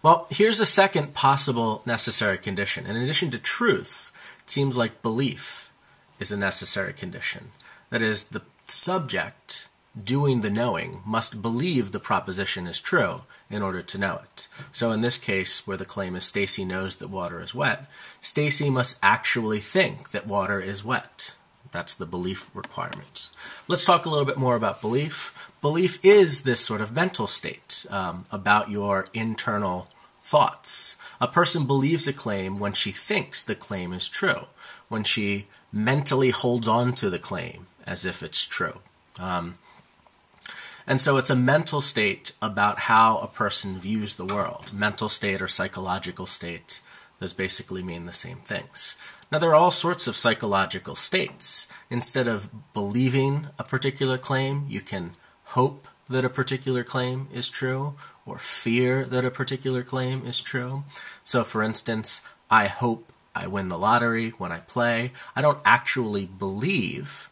Well, here's a second possible necessary condition. In addition to truth, it seems like belief is a necessary condition. That is, the subject doing the knowing must believe the proposition is true in order to know it. So in this case, where the claim is Stacy knows that water is wet, Stacy must actually think that water is wet. That's the belief requirement. Let's talk a little bit more about belief. Belief is this sort of mental state about your internal thoughts. A person believes a claim when she thinks the claim is true, when she mentally holds on to the claim as if it's true. And so it's a mental state about how a person views the world. Mental state or psychological state, those basically mean the same things. Now, there are all sorts of psychological states. Instead of believing a particular claim, you can hope that a particular claim is true, or fear that a particular claim is true. So, for instance, I hope I win the lottery when I play. I don't actually believe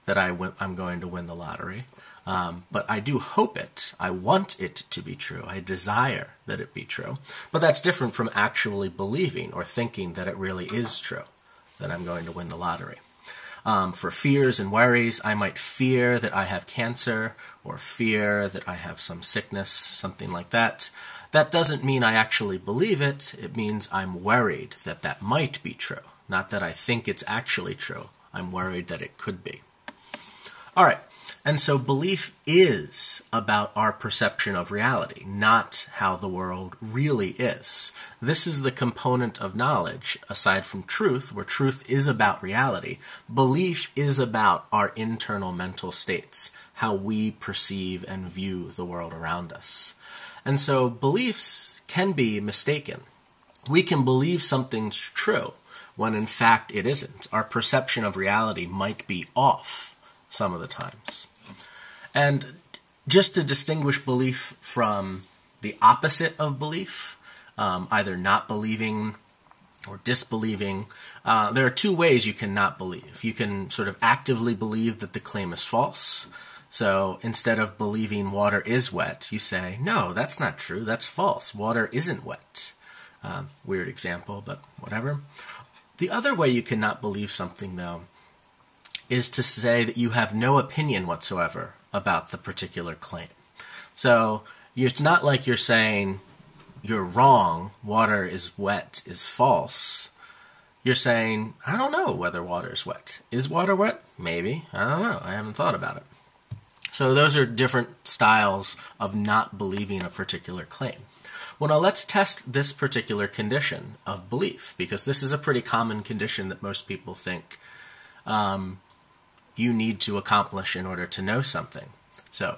that I'm going to win the lottery, but I do hope it. I want it to be true. I desire that it be true. But that's different from actually believing or thinking that it really is true, that I'm going to win the lottery. For fears and worries, I might fear that I have cancer or fear that I have some sickness, something like that. That doesn't mean I actually believe it. It means I'm worried that that might be true, not that I think it's actually true. I'm worried that it could be. All right, and so belief is about our perception of reality, not how the world really is. This is the component of knowledge, aside from truth, where truth is about reality. Belief is about our internal mental states, how we perceive and view the world around us. And so beliefs can be mistaken. We can believe something's true when in fact it isn't. Our perception of reality might be off some of the times. And just to distinguish belief from the opposite of belief, either not believing or disbelieving, there are two ways you can not believe. You can sort of actively believe that the claim is false. So instead of believing water is wet, you say, no, that's not true, that's false. Water isn't wet. Weird example, but whatever. The other way you cannot believe something, though, is to say that you have no opinion whatsoever about the particular claim. So it's not like you're saying you're wrong, water is wet is false. You're saying, I don't know whether water is wet. Is water wet? Maybe. I don't know. I haven't thought about it. So those are different styles of not believing a particular claim. Well, now let's test this particular condition of belief, because this is a pretty common condition that most people think you need to accomplish in order to know something. So,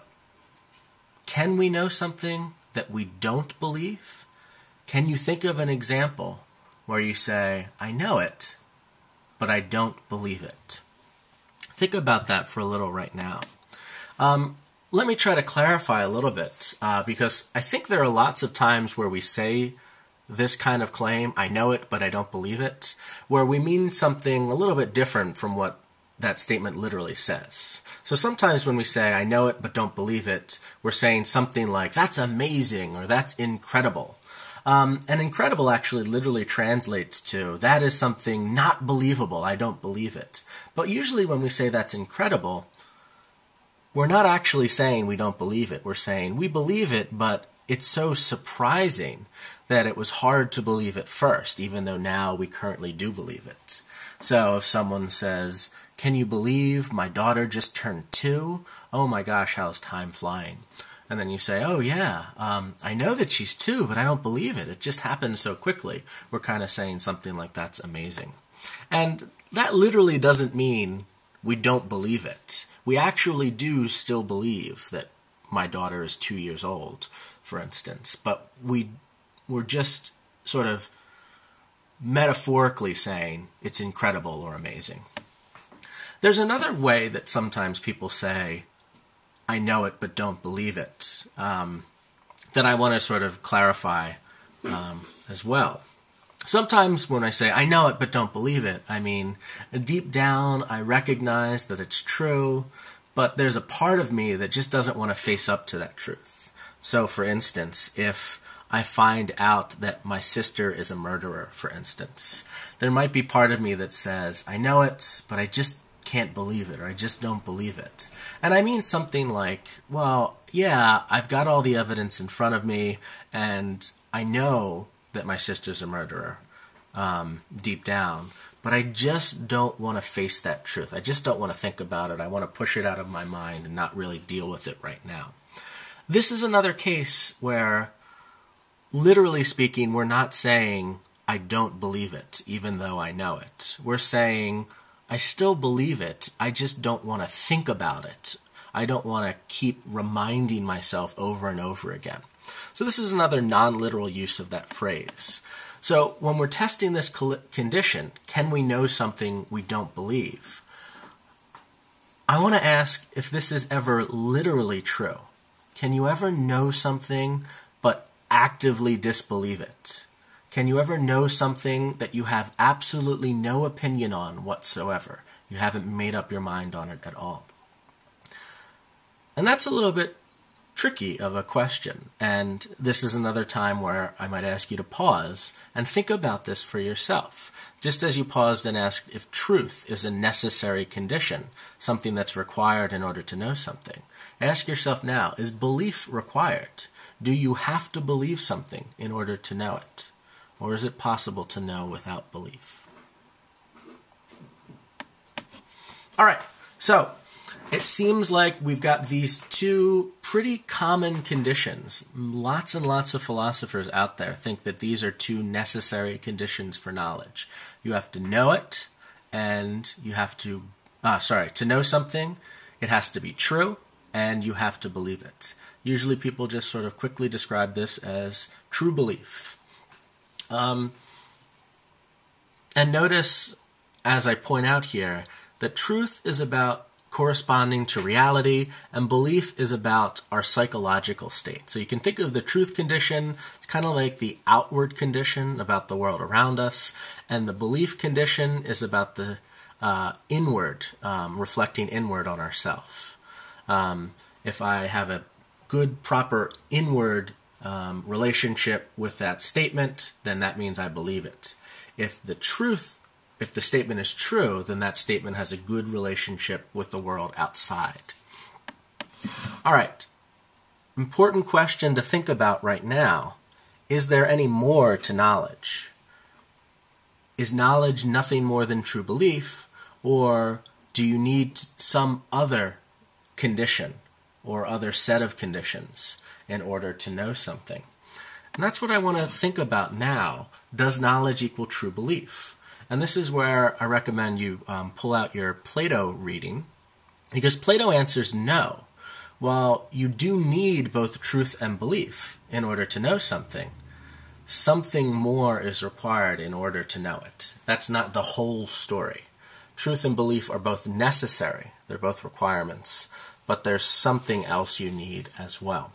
can we know something that we don't believe? Can you think of an example where you say, I know it, but I don't believe it? Think about that for a little right now. Let me try to clarify a little bit, because I think there are lots of times where we say this kind of claim, I know it, but I don't believe it, where we mean something a little bit different from what that statement literally says. So sometimes when we say, I know it, but don't believe it, we're saying something like, that's amazing, or that's incredible. And incredible actually literally translates to, that is something not believable, I don't believe it. But usually when we say that's incredible, we're not actually saying we don't believe it. We're saying we believe it, but it's so surprising that it was hard to believe at first, even though now we currently do believe it. So if someone says, can you believe my daughter just turned 2? Oh my gosh, how's time flying? And then you say, oh yeah, I know that she's 2, but I don't believe it. It just happened so quickly. We're kind of saying something like that's amazing. And that literally doesn't mean we don't believe it. We actually do still believe that my daughter is 2 years old, for instance, but we're just sort of metaphorically saying it's incredible or amazing. There's another way that sometimes people say, I know it but don't believe it, that I want to sort of clarify as well. Sometimes when I say, I know it but don't believe it, I mean, deep down I recognize that it's true, but there's a part of me that just doesn't want to face up to that truth. So for instance, if I find out that my sister is a murderer, for instance, there might be part of me that says, I know it, but I just can't believe it, or I just don't believe it. And I mean something like, well, yeah, I've got all the evidence in front of me, and I know that my sister's a murderer, deep down, but I just don't want to face that truth. I just don't want to think about it. I want to push it out of my mind and not really deal with it right now. This is another case where, literally speaking, we're not saying, I don't believe it, even though I know it. We're saying, I still believe it, I just don't want to think about it. I don't want to keep reminding myself over and over again. So this is another non-literal use of that phrase. So when we're testing this condition, can we know something we don't believe? I want to ask if this is ever literally true. Can you ever know something but actively disbelieve it? Can you ever know something that you have absolutely no opinion on whatsoever? You haven't made up your mind on it at all. And that's a little bit tricky of a question, and this is another time where I might ask you to pause and think about this for yourself, just as you paused and asked if truth is a necessary condition, something that's required in order to know something. Ask yourself now, is belief required? Do you have to believe something in order to know it? Or is it possible to know without belief? All right, so it seems like we've got these two pretty common conditions. Lots and lots of philosophers out there think that these are two necessary conditions for knowledge. You have to know it, and you have to, to know something, it has to be true, and you have to believe it. Usually people just sort of quickly describe this as true belief. And notice, as I point out here, that truth is about corresponding to reality, and belief is about our psychological state. So you can think of the truth condition, it's kind of like the outward condition about the world around us, and the belief condition is about the inward, reflecting inward on ourselves. If I have a good, proper inward relationship with that statement, then that means I believe it. If the statement is true, then that statement has a good relationship with the world outside. All right, important question to think about right now. Is there any more to knowledge? Is knowledge nothing more than true belief, or do you need some other condition or other set of conditions in order to know something? And that's what I want to think about now. Does knowledge equal true belief? And this is where I recommend you pull out your Plato reading, because Plato answers no. While you do need both truth and belief in order to know something, something more is required in order to know it. That's not the whole story. Truth and belief are both necessary. They're both requirements. But there's something else you need as well.